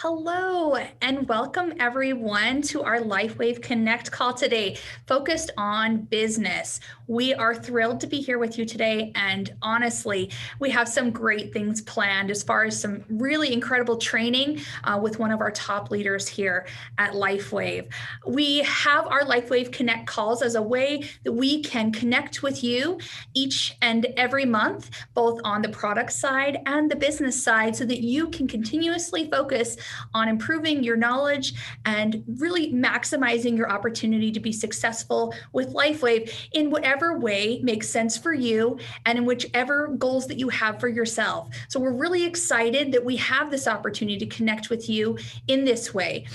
Hello and welcome everyone to our LifeWave Connect call today, focused on business. We are thrilled to be here with you today, and honestly, we have some great things planned as far as some really incredible training with one of our top leaders here at LifeWave. We have our LifeWave Connect calls as a way that we can connect with you each and every month, both on the product side and the business side, so that you can continuously focus on improving your knowledge and really maximizing your opportunity to be successful with LifeWave in whatever way makes sense for you and in whichever goals that you have for yourself. So we're really excited that we have this opportunity to connect with you in this way.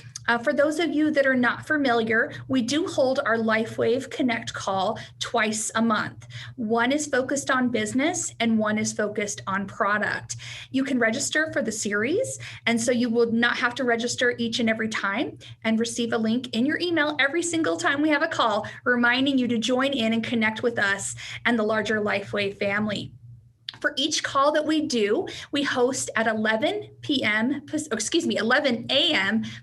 For those of you that are not familiar, we do hold our LifeWave Connect call twice a month. One is focused on business and one is focused on product. You can register for the series, and so you will not have to register each and every time and receive a link in your email every single time we have a call, reminding you to join in and connect with us and the larger LifeWave family. For each call that we do, we host at 11 a.m.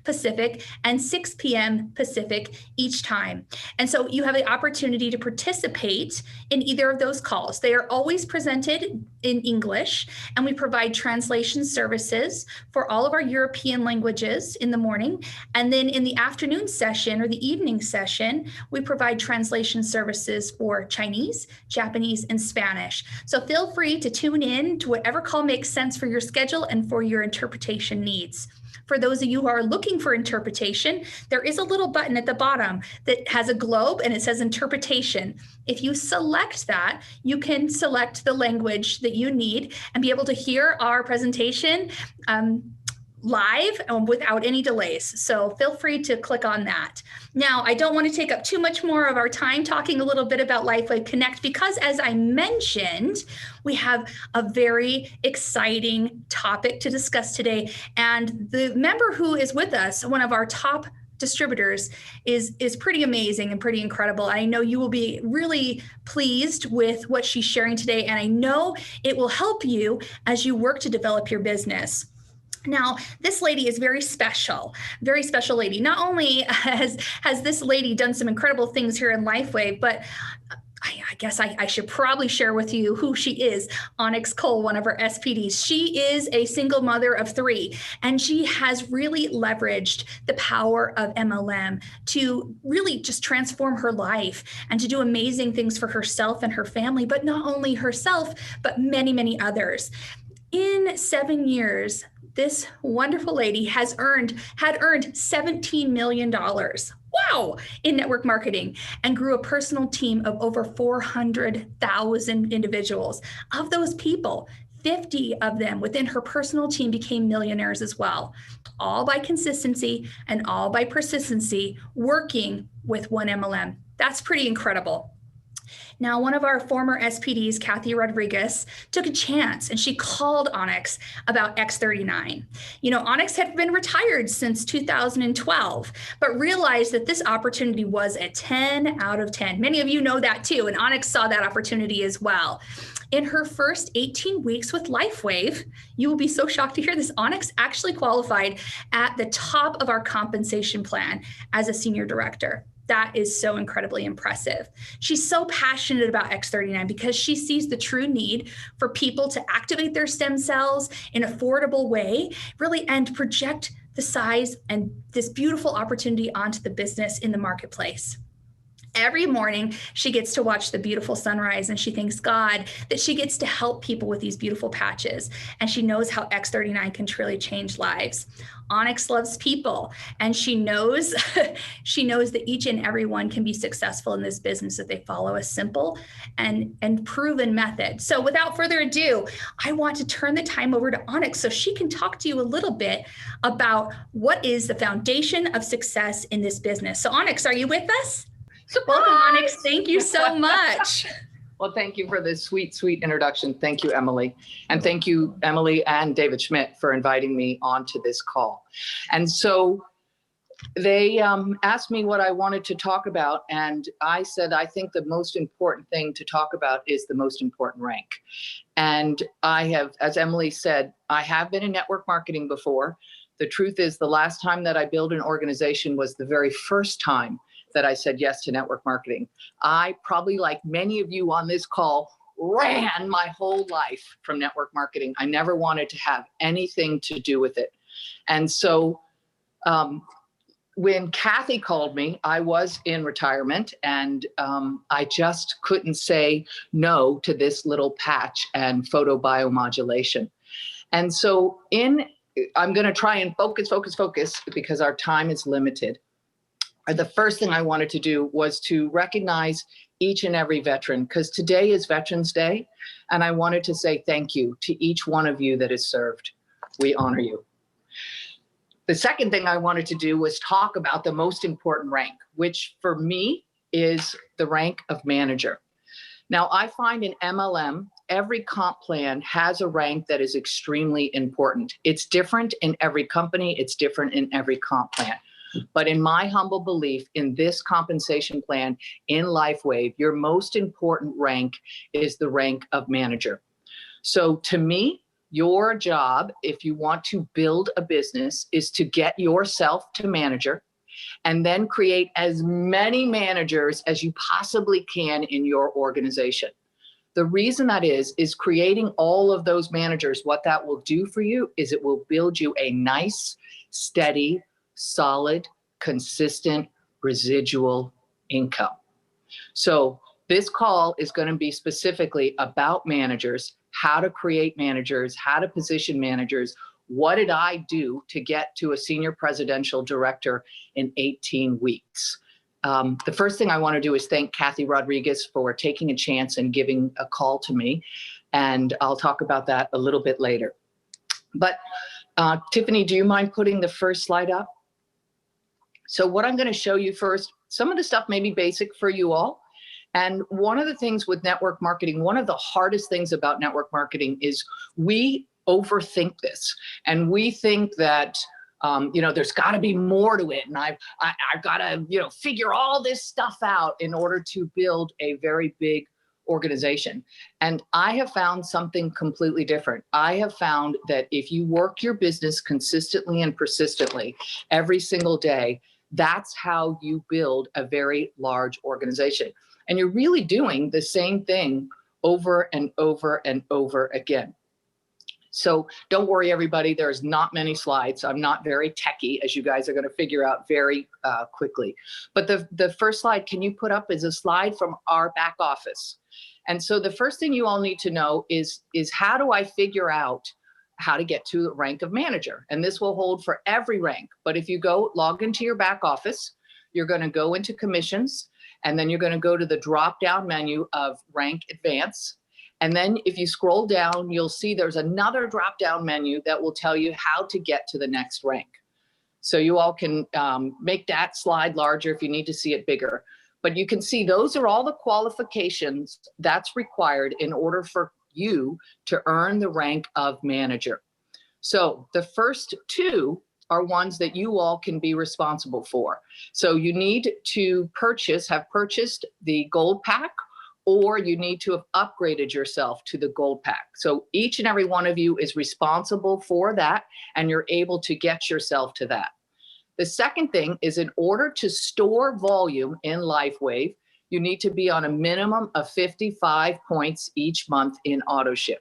Pacific and 6 p.m. Pacific each time. And so you have the opportunity to participate in either of those calls. They are always presented in English, and we provide translation services for all of our European languages in the morning. And then in the afternoon session or the evening session, we provide translation services for Chinese, Japanese, and Spanish. So feel free to tune in to whatever call makes sense for your schedule and for your interpretation needs. For those of you who are looking for interpretation, there is a little button at the bottom that has a globe and it says interpretation. If you select that, you can select the language that you need and be able to hear our presentation live without any delays. So feel free to click on that. Now, I don't want to take up too much more of our time talking a little bit about LifeWave Connect because, as I mentioned, we have a very exciting topic to discuss today. And the member who is with us, one of our top distributors, is pretty amazing and pretty incredible. I know you will be really pleased with what she's sharing today, and I know it will help you as you work to develop your business. Now, this lady is very special lady. Not only has this lady done some incredible things here in LifeWave, but I guess I should probably share with you who she is. Onyx Cole, one of our SPDs. She is a single mother of 3, and she has really leveraged the power of MLM to really just transform her life and to do amazing things for herself and her family, but not only herself, but many, many others. In 7 years, this wonderful lady had earned $17 million. Wow, in network marketing, and grew a personal team of over 400,000 individuals. Of those people, 50 of them within her personal team became millionaires as well, all by consistency and all by persistency, working with one MLM. That's pretty incredible. Now, one of our former SPDs, Kathy Rodriguez, took a chance and she called Onyx about X39. You know, Onyx had been retired since 2012, but realized that this opportunity was a 10 out of 10. Many of you know that too, and Onyx saw that opportunity as well. In her first 18 weeks with LifeWave, you will be so shocked to hear this, Onyx actually qualified at the top of our compensation plan as a senior director. That is so incredibly impressive. She's so passionate about X39 because she sees the true need for people to activate their stem cells in an affordable way, really, and project the size and this beautiful opportunity onto the business in the marketplace. Every morning, she gets to watch the beautiful sunrise, and she thanks God that she gets to help people with these beautiful patches. And she knows how X39 can truly change lives. Onyx loves people, and she knows that each and every one can be successful in this business if they follow a simple and proven method. So without further ado, I want to turn the time over to Onyx so she can talk to you a little bit about what is the foundation of success in this business. So Onyx, are you with us? Surprise! Welcome, Onyx. Thank you so much. Well, thank you for this sweet, sweet introduction. Thank you, Emily. And thank you, Emily and David Schmidt, for inviting me onto this call. And so they asked me what I wanted to talk about. And I said, I think the most important thing to talk about is the most important rank. And I have, as Emily said, I have been in network marketing before. The truth is, the last time that I built an organization was the very first time that I said yes to network marketing. I probably, like many of you on this call, ran my whole life from network marketing. I never wanted to have anything to do with it. And so when Kathy called me, I was in retirement, and I just couldn't say no to this little patch and photobiomodulation. And so I'm going to try and focus because our time is limited. The first thing I wanted to do was to recognize each and every veteran, because today is Veterans Day, and I wanted to say thank you to each one of you that has served. We honor you. The second thing I wanted to do was talk about the most important rank, which for me is the rank of manager. Now, I find in MLM, every comp plan has a rank that is extremely important. It's different in every company. It's different in every comp plan. But in my humble belief, in this compensation plan in LifeWave, your most important rank is the rank of manager. So to me, your job, if you want to build a business, is to get yourself to manager and then create as many managers as you possibly can in your organization. The reason that is creating all of those managers, what that will do for you is it will build you a nice, steady, solid, consistent, residual income. So this call is going to be specifically about managers, how to create managers, how to position managers. What did I do to get to a senior presidential director in 18 weeks? The first thing I want to do is thank Kathy Rodriguez for taking a chance and giving a call to me. And I'll talk about that a little bit later. But Tiffany, do you mind putting the first slide up? So what I'm going to show you first, some of the stuff may be basic for you all. And one of the things with network marketing, one of the hardest things about network marketing is we overthink this. And we think that, there's got to be more to it. And I've got to, figure all this stuff out in order to build a very big organization. And I have found something completely different. I have found that if you work your business consistently and persistently every single day, that's how you build a very large organization. And you're really doing the same thing over and over and over again. So don't worry, everybody. There's not many slides. I'm not very techy, as you guys are going to figure out very quickly. But the first slide, can you put up, is a slide from our back office. And so the first thing you all need to know is how do I figure out how to get to the rank of manager? And this will hold for every rank. But if you go log into your back office, you're going to go into commissions, and then you're going to go to the drop-down menu of rank advance. And then if you scroll down, you'll see there's another drop-down menu that will tell you how to get to the next rank. So you all can make that slide larger if you need to see it bigger. But you can see those are all the qualifications that's required in order for you to earn the rank of manager. So the first two are ones that you all can be responsible for. So you need to have purchased the gold pack, or you need to have upgraded yourself to the gold pack. So each and every one of you is responsible for that, and you're able to get yourself to that. The second thing is, in order to store volume in LifeWave, you need to be on a minimum of 55 points each month in AutoShip.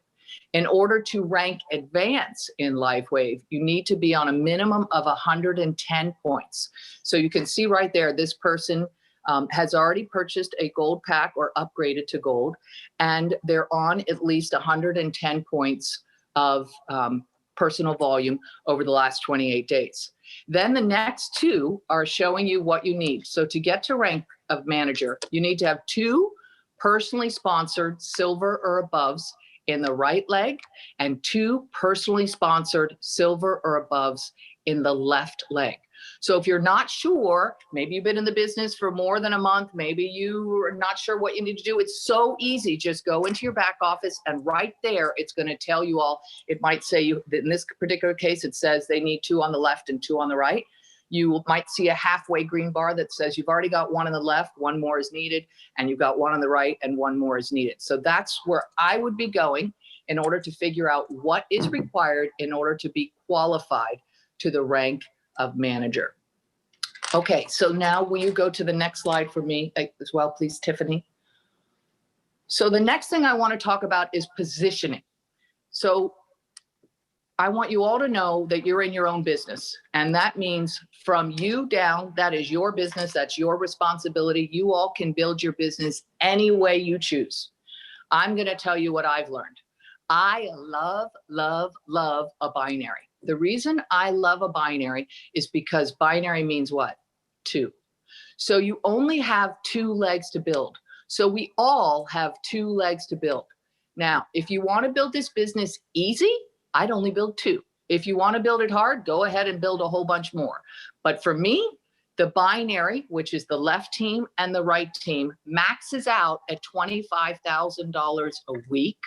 In order to rank advance in LifeWave, you need to be on a minimum of 110 points. So you can see right there, this person has already purchased a gold pack or upgraded to gold, and they're on at least 110 points of personal volume over the last 28 days. Then the next two are showing you what you need. So to get to rank of manager, you need to have 2 personally sponsored silver or aboves in the right leg and 2 personally sponsored silver or aboves in the left leg. So if you're not sure, maybe you've been in the business for more than a month, maybe you are not sure what you need to do, it's so easy. Just go into your back office, and right there, it's going to tell you all. It might say you, in this particular case, it says they need 2 on the left and 2 on the right. You might see a halfway green bar that says you've already got 1 on the left, 1 more is needed, and you've got 1 on the right and 1 more is needed. So that's where I would be going in order to figure out what is required in order to be qualified to the rank of manager. Okay, so now will you go to the next slide for me as well, please, Tiffany? So the next thing I want to talk about is positioning. So I want you all to know that you're in your own business, and that means from you down, that is your business, that's your responsibility. You all can build your business any way you choose. I'm going to tell you what I've learned. I love, love, love a binary. The reason I love a binary is because binary means what? Two. So you only have two legs to build. So we all have two legs to build. Now, if you want to build this business easy, I'd only build two. If you want to build it hard, go ahead and build a whole bunch more. But for me, the binary, which is the left team and the right team, maxes out at $25,000 a week.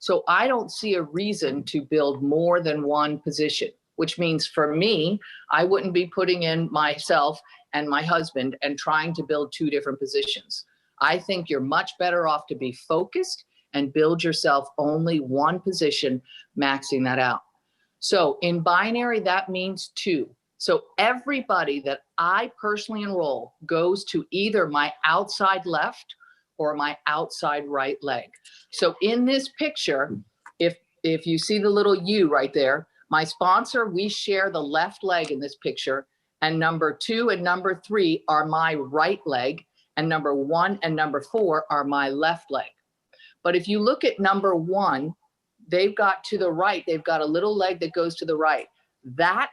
So I don't see a reason to build more than one position, which means for me, I wouldn't be putting in myself and my husband and trying to build two different positions. I think you're much better off to be focused and build yourself only one position, maxing that out. So in binary, that means two. So everybody that I personally enroll goes to either my outside left or my outside right leg. So in this picture, if you see the little U right there, my sponsor, we share the left leg in this picture, and number 2 and number 3 are my right leg, and number 1 and number 4 are my left leg. But if you look at number 1, they've got to the right, they've got a little leg that goes to the right. That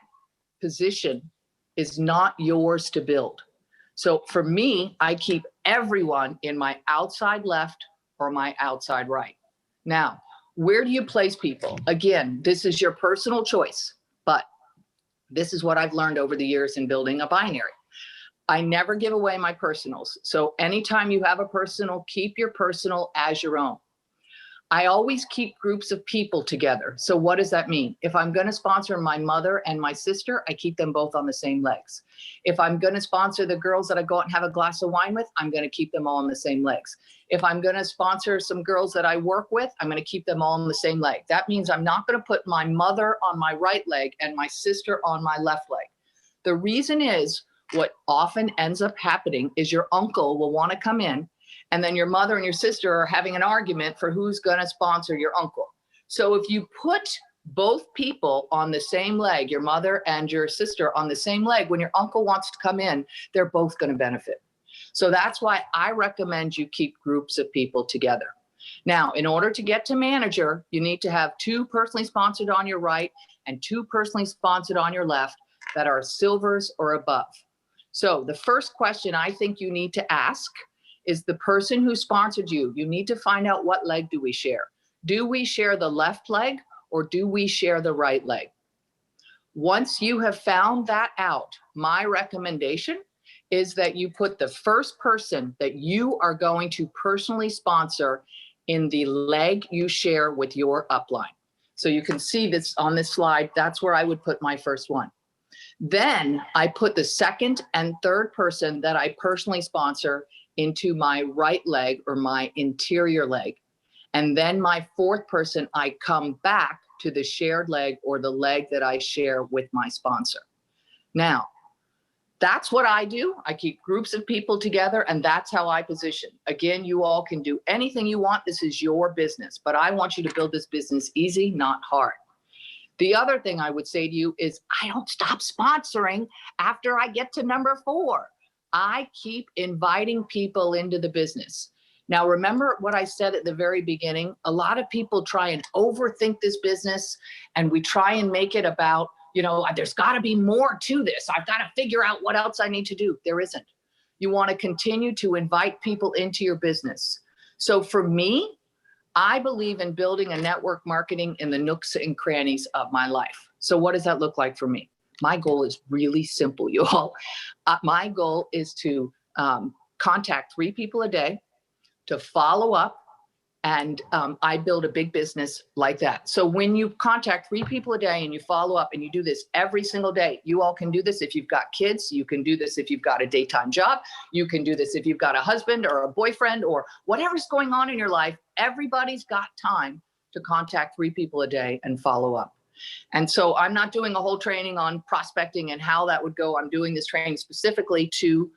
position is not yours to build. So for me, I keep everyone in my outside left or my outside right. Now, where do you place people? Again, this is your personal choice, but this is what I've learned over the years in building a binary. I never give away my personals. So anytime you have a personal, keep your personal as your own. I always keep groups of people together. So what does that mean? If I'm going to sponsor my mother and my sister, I keep them both on the same legs. If I'm going to sponsor the girls that I go out and have a glass of wine with, I'm going to keep them all on the same legs. If I'm going to sponsor some girls that I work with, I'm going to keep them all on the same leg. That means I'm not going to put my mother on my right leg and my sister on my left leg. The reason is, what often ends up happening is your uncle will want to come in, and then your mother and your sister are having an argument for who's going to sponsor your uncle. So if you put both people on the same leg, your mother and your sister on the same leg, when your uncle wants to come in, they're both going to benefit. So that's why I recommend you keep groups of people together. Now, in order to get to manager, you need to have 2 personally sponsored on your right and 2 personally sponsored on your left that are silvers or above. So the first question I think you need to ask is the person who sponsored you. You need to find out, what leg do we share? Do we share the left leg or do we share the right leg? Once you have found that out, my recommendation is that you put the first person that you are going to personally sponsor in the leg you share with your upline. So you can see this on this slide. That's where I would put my first one. Then I put the second and third person that I personally sponsor into my right leg or my interior leg. And then my fourth person, I come back to the shared leg or the leg that I share with my sponsor. Now, that's what I do. I keep groups of people together, and that's how I position. Again, you all can do anything you want. This is your business, but I want you to build this business easy, not hard. The other thing I would say to you is, I don't stop sponsoring after I get to number 4. I keep inviting people into the business. Now, remember what I said at the very beginning? A lot of people try and overthink this business, and we try and make it about, you know, there's got to be more to this. I've got to figure out what else I need to do. There isn't. You want to continue to invite people into your business. So for me, I believe in building a network marketing in the nooks and crannies of my life. So what does that look like for me? My goal is really simple, you all. My goal is to contact 3 people a day, to follow up, and I build a big business like that. So when you contact 3 people a day and you follow up and you do this every single day, you all can do this if you've got kids, you can do this if you've got a daytime job, you can do this if you've got a husband or a boyfriend or whatever's going on in your life. Everybody's got time to contact 3 people a day and follow up. And so I'm not doing a whole training on prospecting and how that would go. I'm doing this training specifically to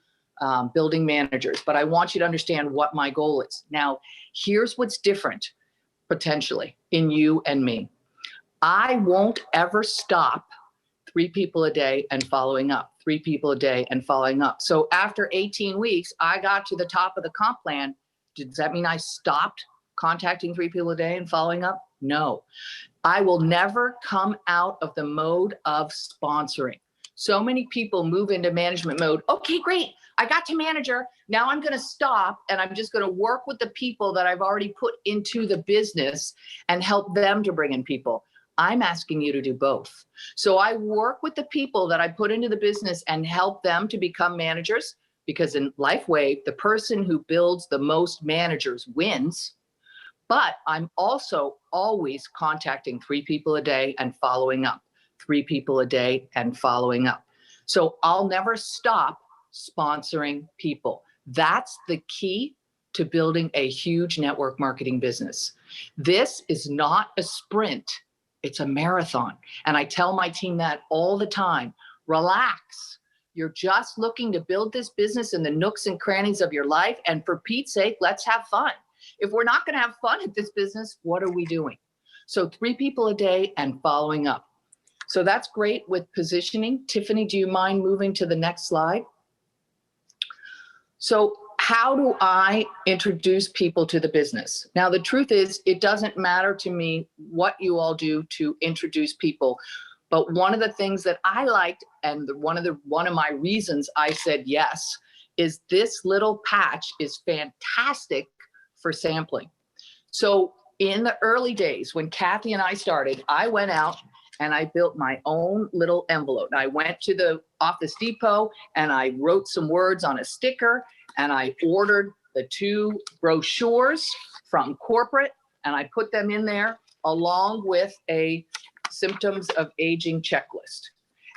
building managers, but I want you to understand what my goal is. Now, here's what's different potentially in you and me. I won't ever stop 3 people a day and following up, 3 people a day and following up. So after 18 weeks, I got to the top of the comp plan. Does that mean I stopped contacting 3 people a day and following up? No. I will never come out of the mode of sponsoring. So many people move into management mode. Okay, great. I got to manager. Now I'm going to stop and I'm just going to work with the people that I've already put into the business and help them to bring in people. I'm asking you to do both. So I work with the people that I put into the business and help them to become managers, because in LifeWave, the person who builds the most managers wins. But I'm also always contacting 3 people a day and following up, 3 people a day and following up. So I'll never stop sponsoring people. That's the key to building a huge network marketing business. This is not a sprint, it's a marathon. And I tell my team that all the time. Relax. You're just looking to build this business in the nooks and crannies of your life. And for Pete's sake, let's have fun. If we're not going to have fun at this business, what are we doing? So 3 people a day and following up. So that's great with positioning. Tiffany, do you mind moving to the next slide? So how do I introduce people to the business? Now, the truth is, it doesn't matter to me what you all do to introduce people. But one of the things that I liked, and one of my reasons I said yes, is this little patch is fantastic for sampling. So in the early days, when Kathy and I started, I went out and I built my own little envelope. I went to the Office Depot and I wrote some words on a sticker, and I ordered the 2 brochures from corporate, and I put them in there along with a symptoms of aging checklist.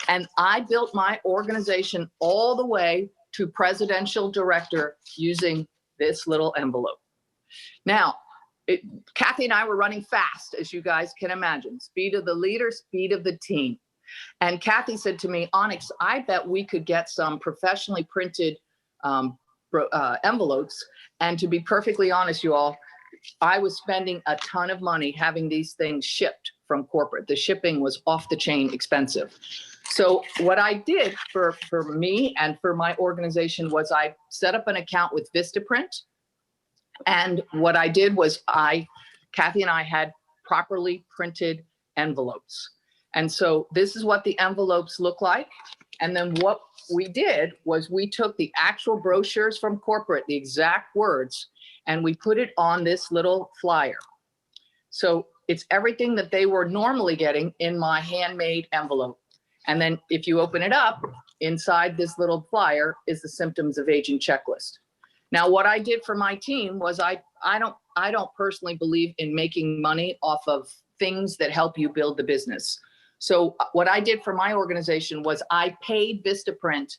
And I built my organization all the way to presidential director using this little envelope. Now, Kathy and I were running fast, as you guys can imagine. Speed of the leader, speed of the team. And Kathy said to me, Onyx, I bet we could get some professionally printed envelopes. And to be perfectly honest, you all, I was spending a ton of money having these things shipped from corporate. The shipping was off the chain expensive. So what I did for me and for my organization was I set up an account with Vistaprint. And what I did was Kathy and I had properly printed envelopes. And so this is what the envelopes look like. And then what we did was we took the actual brochures from corporate, the exact words, and we put it on this little flyer. So it's everything that they were normally getting in my handmade envelope. And then if you open it up, inside this little flyer is the symptoms of aging checklist. Now, what I did for my team was I don't personally believe in making money off of things that help you build the business. So what I did for my organization was I paid Vistaprint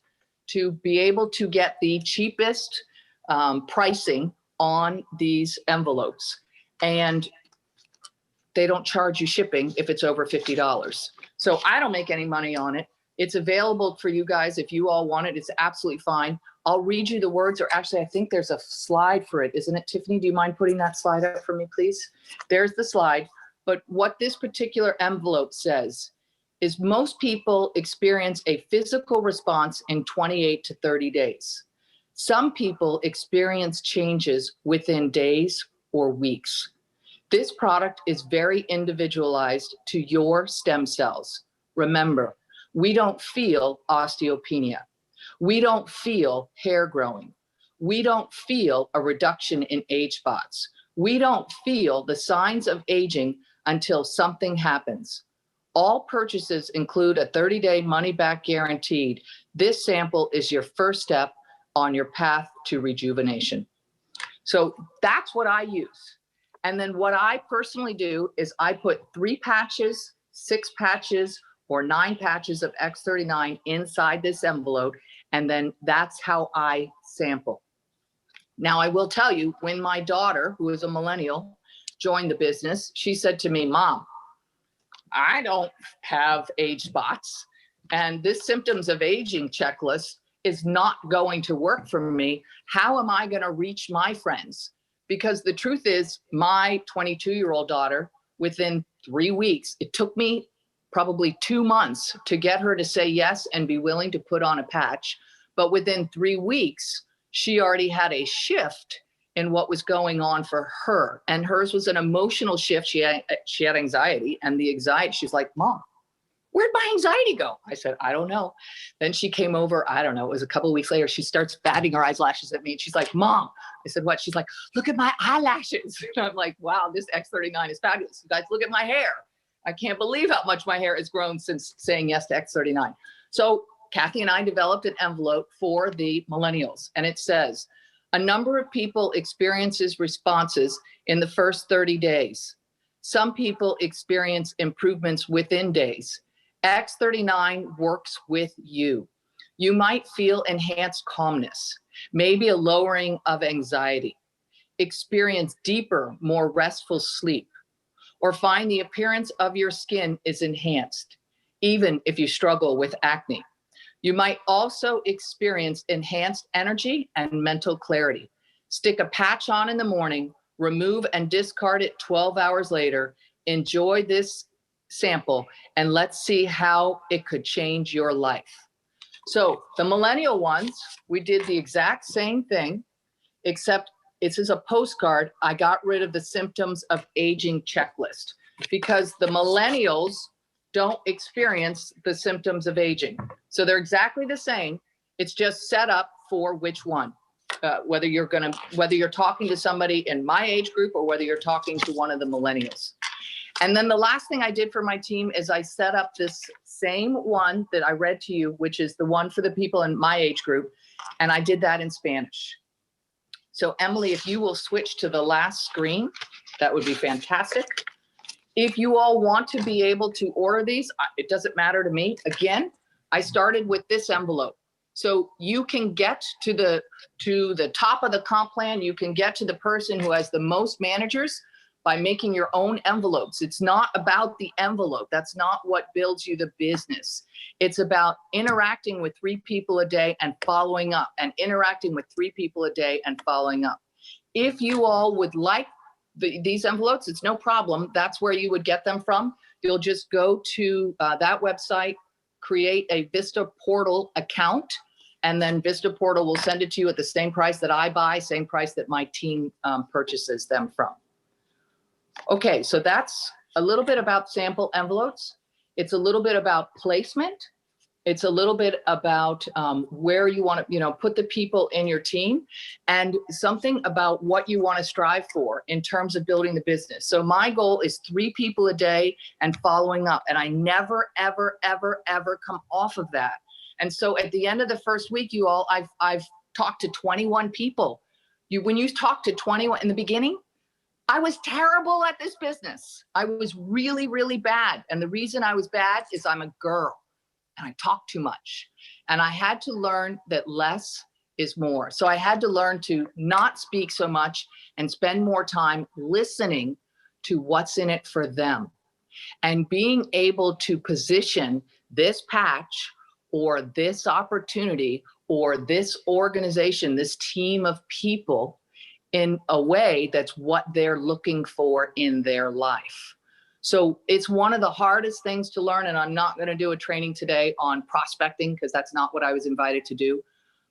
to be able to get the cheapest pricing on these envelopes. And they don't charge you shipping if it's over $50. So I don't make any money on it. It's available for you guys if you all want it. It's absolutely fine. I'll read you the words, or actually I think there's a slide for it, isn't it, Tiffany? Do you mind putting that slide up for me, please? There's the slide. But what this particular envelope says is most people experience a physical response in 28 to 30 days. Some people experience changes within days or weeks. This product is very individualized to your stem cells. Remember, we don't feel osteopenia. We don't feel hair growing. We don't feel a reduction in age spots. We don't feel the signs of aging until something happens. All purchases include a 30-day money-back guaranteed. This sample is your first step on your path to rejuvenation. So that's what I use. And then what I personally do is I put 3 patches, 6 patches, or 9 patches of X39 inside this envelope. And then that's how I sample. Now, I will tell you, when my daughter, who is a millennial, joined the business, she said to me, Mom, I don't have age spots, and this symptoms of aging checklist is not going to work for me. How am I going to reach my friends? Because the truth is, my 22-year-old daughter, within 3 weeks, it took me probably 2 months to get her to say yes and be willing to put on a patch. But within 3 weeks, she already had a shift in what was going on for her. And hers was an emotional shift. She had anxiety, and the anxiety, she's like, Mom, where'd my anxiety go? I said, I don't know. Then she came over, I don't know, it was a couple of weeks later, she starts batting her eyelashes at me. And she's like, Mom. I said, what? She's like, look at my eyelashes. And I'm like, wow, this X39 is fabulous. You guys, look at my hair. I can't believe how much my hair has grown since saying yes to X39. So Kathy and I developed an envelope for the millennials, and it says, a number of people experiences responses in the first 30 days. Some people experience improvements within days. X39 works with you. You might feel enhanced calmness, maybe a lowering of anxiety, experience deeper, more restful sleep, or find the appearance of your skin is enhanced, even if you struggle with acne. You might also experience enhanced energy and mental clarity. Stick a patch on in the morning, remove and discard it 12 hours later. Enjoy this sample, and let's see how it could change your life. So the millennial ones, we did the exact same thing, except this is a postcard. I got rid of the symptoms of aging checklist because the millennials don't experience the symptoms of aging. So they're exactly the same. It's just set up for which one, whether you're talking to somebody in my age group or whether you're talking to one of the millennials. And then the last thing I did for my team is I set up this same one that I read to you, which is the one for the people in my age group. And I did that in Spanish. So Emily, if you will switch to the last screen, that would be fantastic. If you all want to be able to order these, it doesn't matter to me. Again, I started with this envelope. So you can get to the top of the comp plan. You can get to the person who has the most managers by making your own envelopes. It's not about the envelope. That's not what builds you the business. It's about interacting with 3 people a day and following up, and interacting with 3 people a day and following up. If you all would like these envelopes, it's no problem. That's where you would get them from. You'll just go to that website, create a Vista Portal account, and then Vista Portal will send it to you at the same price that I buy, same price that my team purchases them from. Okay, so that's a little bit about sample envelopes. It's a little bit about placement. It's a little bit about where you want to, put the people in your team, and something about what you want to strive for in terms of building the business. So my goal is 3 people a day and following up. And I never, ever, ever, ever come off of that. And so at the end of the first week, you all, I've talked to 21 people. When you talk to 21 in the beginning, I was terrible at this business. I was really, really bad. And the reason I was bad is I'm a girl. And I talk too much. And I had to learn that less is more. So I had to learn to not speak so much and spend more time listening to what's in it for them. And being able to position this patch or this opportunity or this organization, this team of people in a way that's what they're looking for in their life. So it's one of the hardest things to learn, and I'm not going to do a training today on prospecting because that's not what I was invited to do.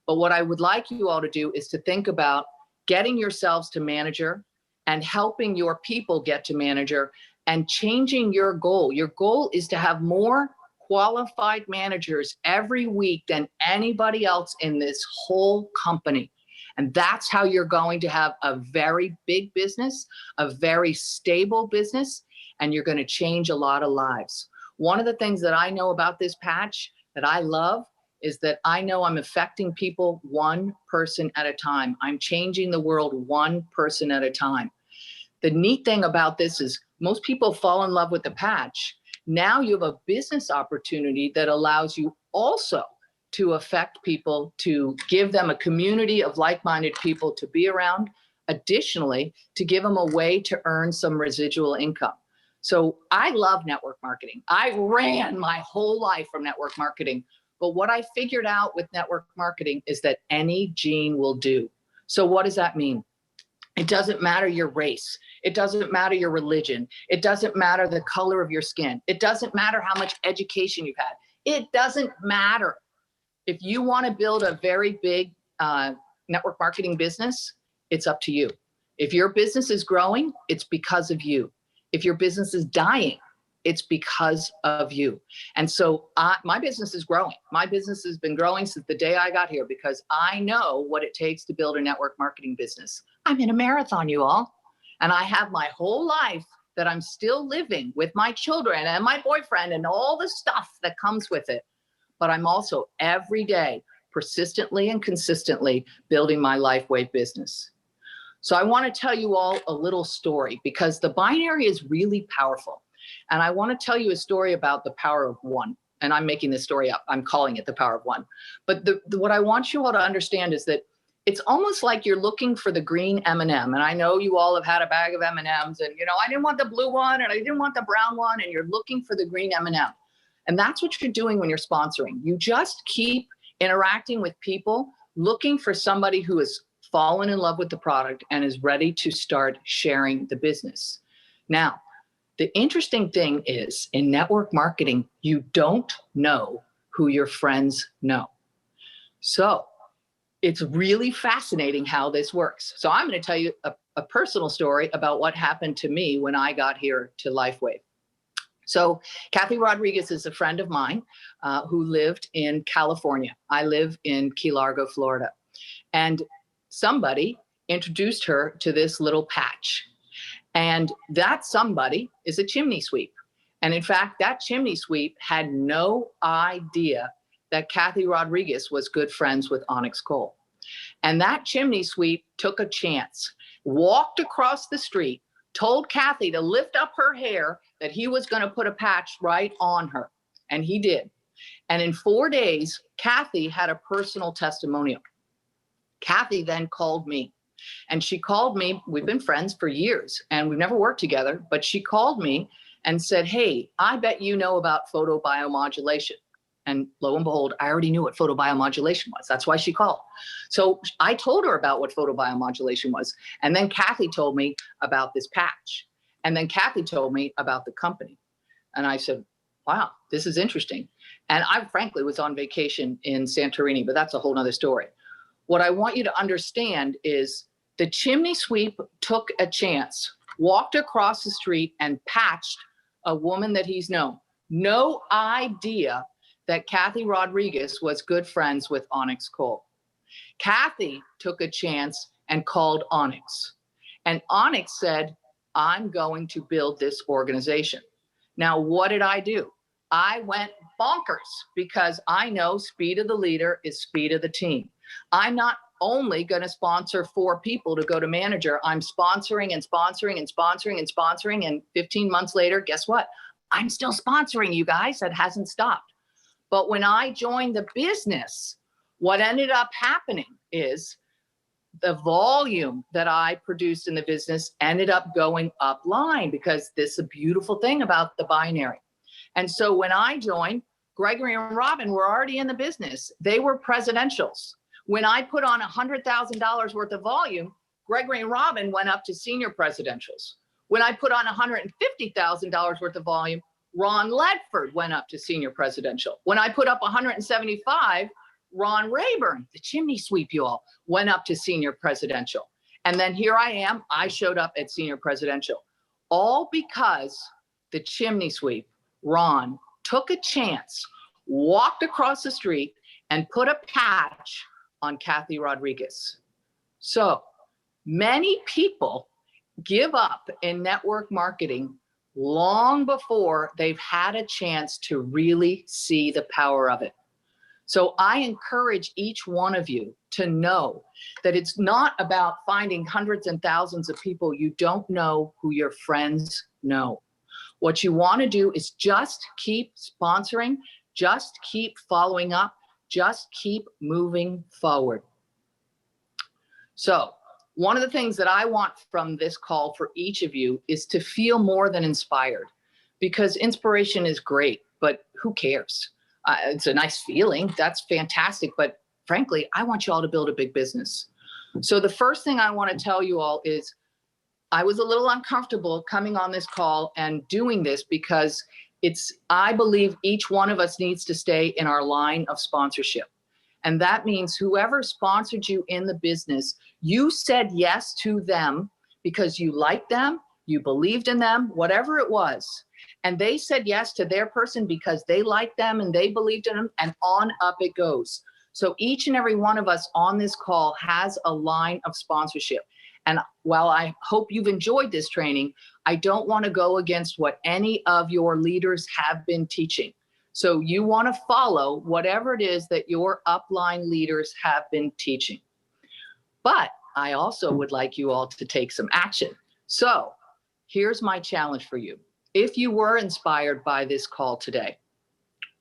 But what I would like you all to do is to think about getting yourselves to manager and helping your people get to manager and changing your goal. Your goal is to have more qualified managers every week than anybody else in this whole company. And that's how you're going to have a very big business, a very stable business, and you're going to change a lot of lives. One of the things that I know about this patch that I love is that I know I'm affecting people one person at a time. I'm changing the world one person at a time. The neat thing about this is most people fall in love with the patch. Now you have a business opportunity that allows you also to affect people, to give them a community of like-minded people to be around. Additionally, to give them a way to earn some residual income. So I love network marketing. I ran my whole life from network marketing. But what I figured out with network marketing is that any gene will do. So what does that mean? It doesn't matter your race. It doesn't matter your religion. It doesn't matter the color of your skin. It doesn't matter how much education you've had. It doesn't matter. If you want to build a very big network marketing business, it's up to you. If your business is growing, it's because of you. If your business is dying, it's because of you. And so my business is growing. My business has been growing since the day I got here because I know what it takes to build a network marketing business. I'm in a marathon, you all. And I have my whole life that I'm still living with my children and my boyfriend and all the stuff that comes with it. But I'm also every day persistently and consistently building my LifeWave business. So I want to tell you all a little story because the binary is really powerful. And I want to tell you a story about the power of one. And I'm making this story up. I'm calling it the power of one. But what I want you all to understand is that it's almost like you're looking for the green M&M. And I know you all have had a bag of M&Ms and, I didn't want the blue one and I didn't want the brown one. And you're looking for the green M&M. And that's what you're doing when you're sponsoring. You just keep interacting with people, looking for somebody who has fallen in love with the product and is ready to start sharing the business. Now, the interesting thing is in network marketing, you don't know who your friends know. So it's really fascinating how this works. So I'm going to tell you a personal story about what happened to me when I got here to LifeWave. So Kathy Rodriguez is a friend of mine who lived in California. I live in Key Largo, Florida. And somebody introduced her to this little patch. And that somebody is a chimney sweep. And in fact, that chimney sweep had no idea that Kathy Rodriguez was good friends with Onyx Cole. And that chimney sweep took a chance, walked across the street, told Kathy to lift up her hair, that he was going to put a patch right on her. And he did. And in 4 days, Kathy had a personal testimonial. Kathy then called me. And she called me, we've been friends for years and we've never worked together, but she called me and said, hey, I bet you know about photobiomodulation. And lo and behold, I already knew what photobiomodulation was. That's why she called. So I told her about what photobiomodulation was. And then Kathy told me about this patch. And then Kathy told me about the company. And I said, wow, this is interesting. And I frankly was on vacation in Santorini, but that's a whole nother story. What I want you to understand is the chimney sweep took a chance, walked across the street and patched a woman that he's known. No idea that Kathy Rodriguez was good friends with Onyx Cole. Kathy took a chance and called Onyx. And Onyx said, I'm going to build this organization. Now, what did I do? I went bonkers because I know speed of the leader is speed of the team. I'm not only going to sponsor 4 people to go to manager. I'm sponsoring and sponsoring and sponsoring and sponsoring. And 15 months later, guess what? I'm still sponsoring, you guys. That hasn't stopped. But when I joined the business, what ended up happening is the volume that I produced in the business ended up going up line because this is a beautiful thing about the binary. And so when I joined, Gregory and Robin were already in the business. They were presidentials. When I put on $100,000 worth of volume, Gregory and Robin went up to senior presidentials. When I put on $150,000 worth of volume, Ron Ledford went up to senior presidential. When I put up 175, Ron Rayburn, the chimney sweep, you all, went up to senior presidential. And then here I am, I showed up at senior presidential. All because the chimney sweep, Ron, took a chance, walked across the street, and put a patch on Kathy Rodriguez. So many people give up in network marketing long before they've had a chance to really see the power of it. So I encourage each one of you to know that it's not about finding hundreds and thousands of people you don't know who your friends know. What you want to do is just keep sponsoring, just keep following up, just keep moving forward. So one of the things that I want from this call for each of you is to feel more than inspired. because inspiration is great, but who cares? It's a nice feeling. That's fantastic. But frankly, I want you all to build a big business. So the first thing I want to tell you all is I was a little uncomfortable coming on this call and doing this because I believe each one of us needs to stay in our line of sponsorship. And that means whoever sponsored you in the business, you said yes to them because you liked them, you believed in them, whatever it was. And they said yes to their person because they liked them and they believed in them, and on up it goes. So each and every one of us on this call has a line of sponsorship. And while I hope you've enjoyed this training, I don't want to go against what any of your leaders have been teaching. So you want to follow whatever it is that your upline leaders have been teaching. But I also would like you all to take some action. So here's my challenge for you. If you were inspired by this call today,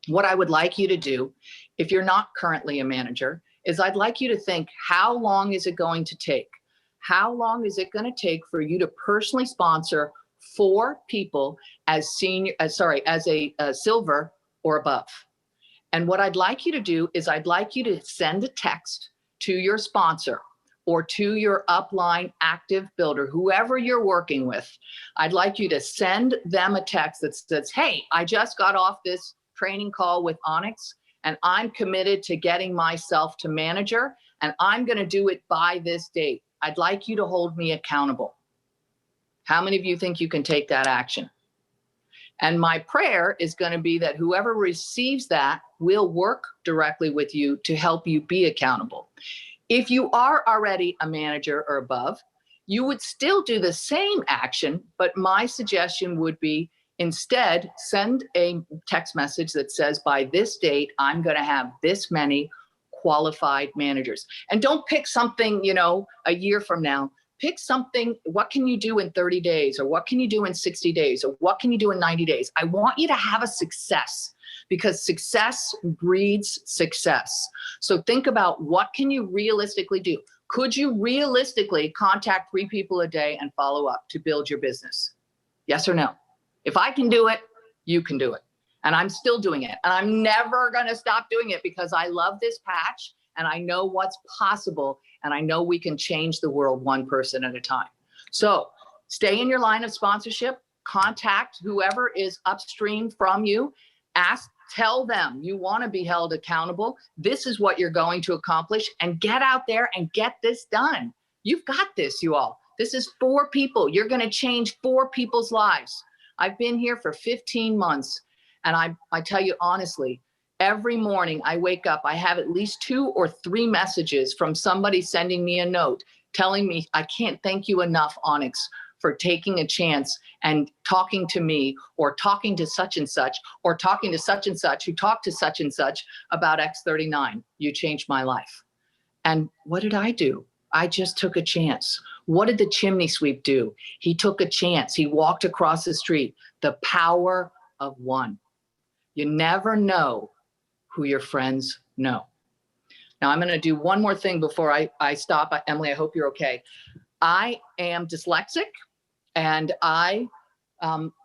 what I would like you to do, if you're not currently a manager, is I'd like you to think, how long is it going to take? How long is it going to take for you to personally sponsor 4 people as a silver or above? And what I'd like you to do is I'd like you to send a text to your sponsor or to your upline active builder, whoever you're working with. I'd like you to send them a text that says, hey, I just got off this training call with Onyx and I'm committed to getting myself to manager and I'm going to do it by this date. I'd like you to hold me accountable. How many of you think you can take that action? And my prayer is going to be that whoever receives that will work directly with you to help you be accountable. If you are already a manager or above, you would still do the same action, but my suggestion would be instead send a text message that says, by this date, I'm going to have this many qualified managers. And don't pick something, a year from now. Pick something, what can you do in 30 days? Or what can you do in 60 days? Or what can you do in 90 days? I want you to have a success because success breeds success. So think about what can you realistically do? Could you realistically contact 3 people a day and follow up to build your business? Yes or no? If I can do it, you can do it. And I'm still doing it. And I'm never going to stop doing it because I love this patch and I know what's possible. And I know we can change the world one person at a time. So stay in your line of sponsorship, contact whoever is upstream from you, tell them you want to be held accountable. This is what you're going to accomplish and get out there and get this done. You've got this, you all. This is 4 people. You're going to change 4 people's lives. I've been here for 15 months. And I tell you honestly, every morning I wake up, I have at least 2 or 3 messages from somebody sending me a note telling me, I can't thank you enough, Onyx, for taking a chance and talking to me or talking to such and such or talking to such and such who talked to such and such about X39. You changed my life. And what did I do? I just took a chance. What did the chimney sweep do? He took a chance. He walked across the street. The power of one. You never know who your friends know. Now I'm going to do one more thing before I stop. Emily, I hope you're okay. I am dyslexic and I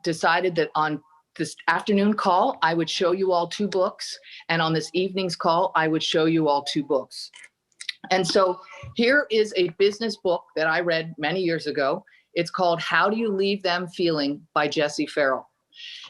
decided that on this afternoon call, I would show you all 2 books. And on this evening's call, I would show you all 2 books. And so here is a business book that I read many years ago. It's called How Do You Leave Them Feeling by Jessie Farrell.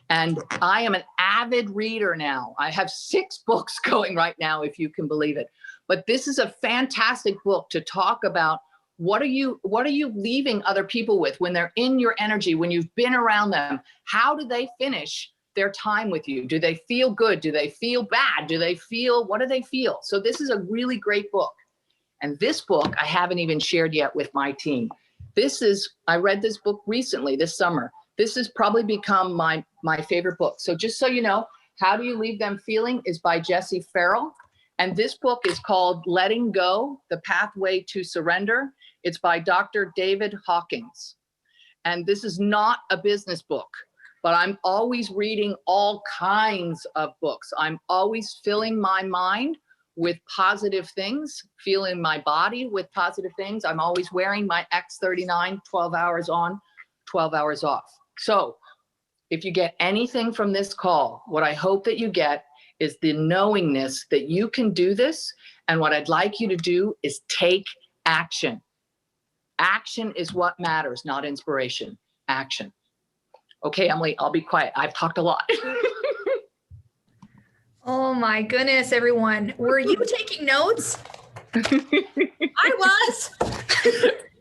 And I am an avid reader now. I have 6 books going right now, if you can believe it. But this is a fantastic book to talk about what are you leaving other people with when they're in your energy, when you've been around them? How do they finish their time with you? Do they feel good? Do they feel bad? What do they feel? So this is a really great book. And this book, I haven't even shared yet with my team. I read this book recently this summer. This has probably become my favorite book. So just so you know, How Do You Leave Them Feeling is by Jessie Farrell. And this book is called Letting Go, The Pathway to Surrender. It's by Dr. David Hawkins. And this is not a business book, but I'm always reading all kinds of books. I'm always filling my mind with positive things, feeling my body with positive things. I'm always wearing my X39, 12 hours on, 12 hours off. So if you get anything from this call, what I hope that you get is the knowingness that you can do this. And what I'd like you to do is take action. Action is what matters, not inspiration. Action. Okay, Emily, I'll be quiet. I've talked a lot. Oh my goodness, everyone. Were you taking notes? I was.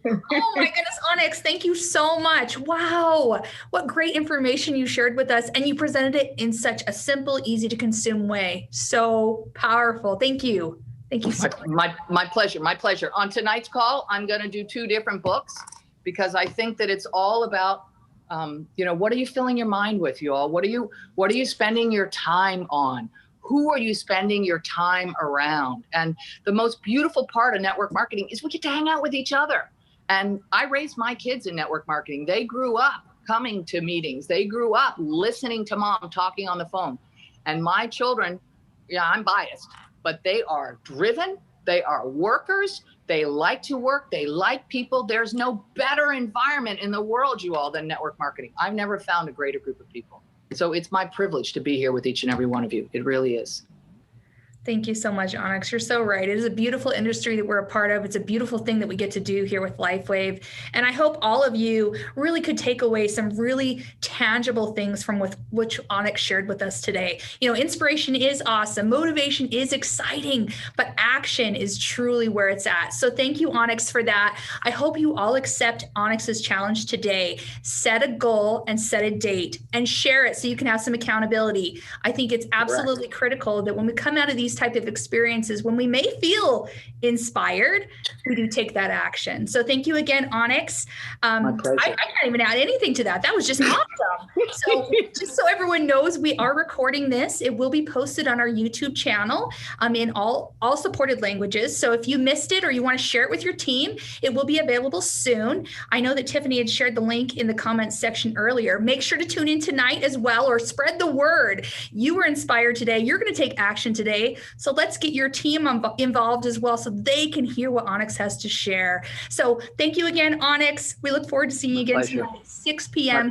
Oh my goodness, Onyx, thank you so much. Wow, what great information you shared with us, and you presented it in such a simple, easy to consume way. So powerful. Thank you. Thank you so much. My pleasure, my pleasure. On tonight's call, I'm going to do 2 different books because I think that it's all about, what are you filling your mind with, you all? What are you spending your time on? Who are you spending your time around? And the most beautiful part of network marketing is we get to hang out with each other. And I raised my kids in network marketing. They grew up coming to meetings. They grew up listening to mom talking on the phone. And my children, yeah, I'm biased, but they are driven. They are workers. They like to work. They like people. There's no better environment in the world, you all, than network marketing. I've never found a greater group of people. So it's my privilege to be here with each and every one of you. It really is. Thank you so much, Onyx. You're so right. It is a beautiful industry that we're a part of. It's a beautiful thing that we get to do here with LifeWave. And I hope all of you really could take away some really tangible things from which Onyx shared with us today. Inspiration is awesome. Motivation is exciting, but action is truly where it's at. So thank you, Onyx, for that. I hope you all accept Onyx's challenge today. Set a goal and set a date and share it so you can have some accountability. I think it's absolutely critical that when we come out of these type of experiences, when we may feel inspired, we do take that action. So thank you again, Onyx. I can't even add anything to that. That was just awesome. So just so everyone knows, we are recording this. It will be posted on our YouTube channel in all supported languages. So if you missed it or you want to share it with your team, it will be available soon. I know that Tiffany had shared the link in the comments section earlier. Make sure to tune in tonight as well, or spread the word. You were inspired today. You're going to take action today. So let's get your team involved as well so they can hear what Onyx has to share. So thank you again, Onyx. We look forward to seeing you again tonight at 6 p.m.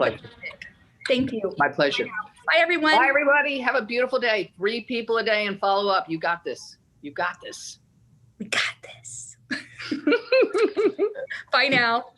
Thank you. My pleasure. Bye, everyone. Bye, everybody. Have a beautiful day. 3 people a day and follow up. You got this. You got this. We got this. Bye now.